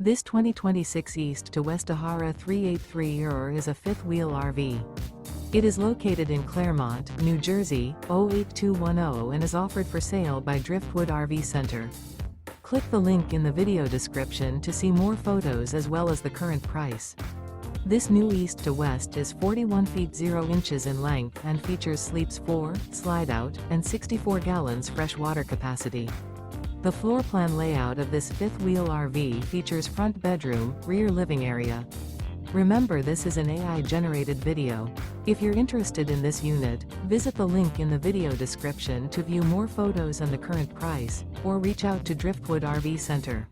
This 2026 East to West Ahara 383er is a fifth-wheel RV. It is located in Clermont, New Jersey, 08210 and is offered for sale by Driftwood RV Center. Click the link in the video description to see more photos as well as the current price. This new East to West is 41 feet 0 inches in length and features sleeps 4, slide-out, and 64 gallons fresh water capacity. The floor plan layout of this fifth-wheel RV features front bedroom, rear living area. Remember, this is an AI-generated video. If you're interested in this unit, visit the link in the video description to view more photos and the current price, or reach out to Driftwood RV Center.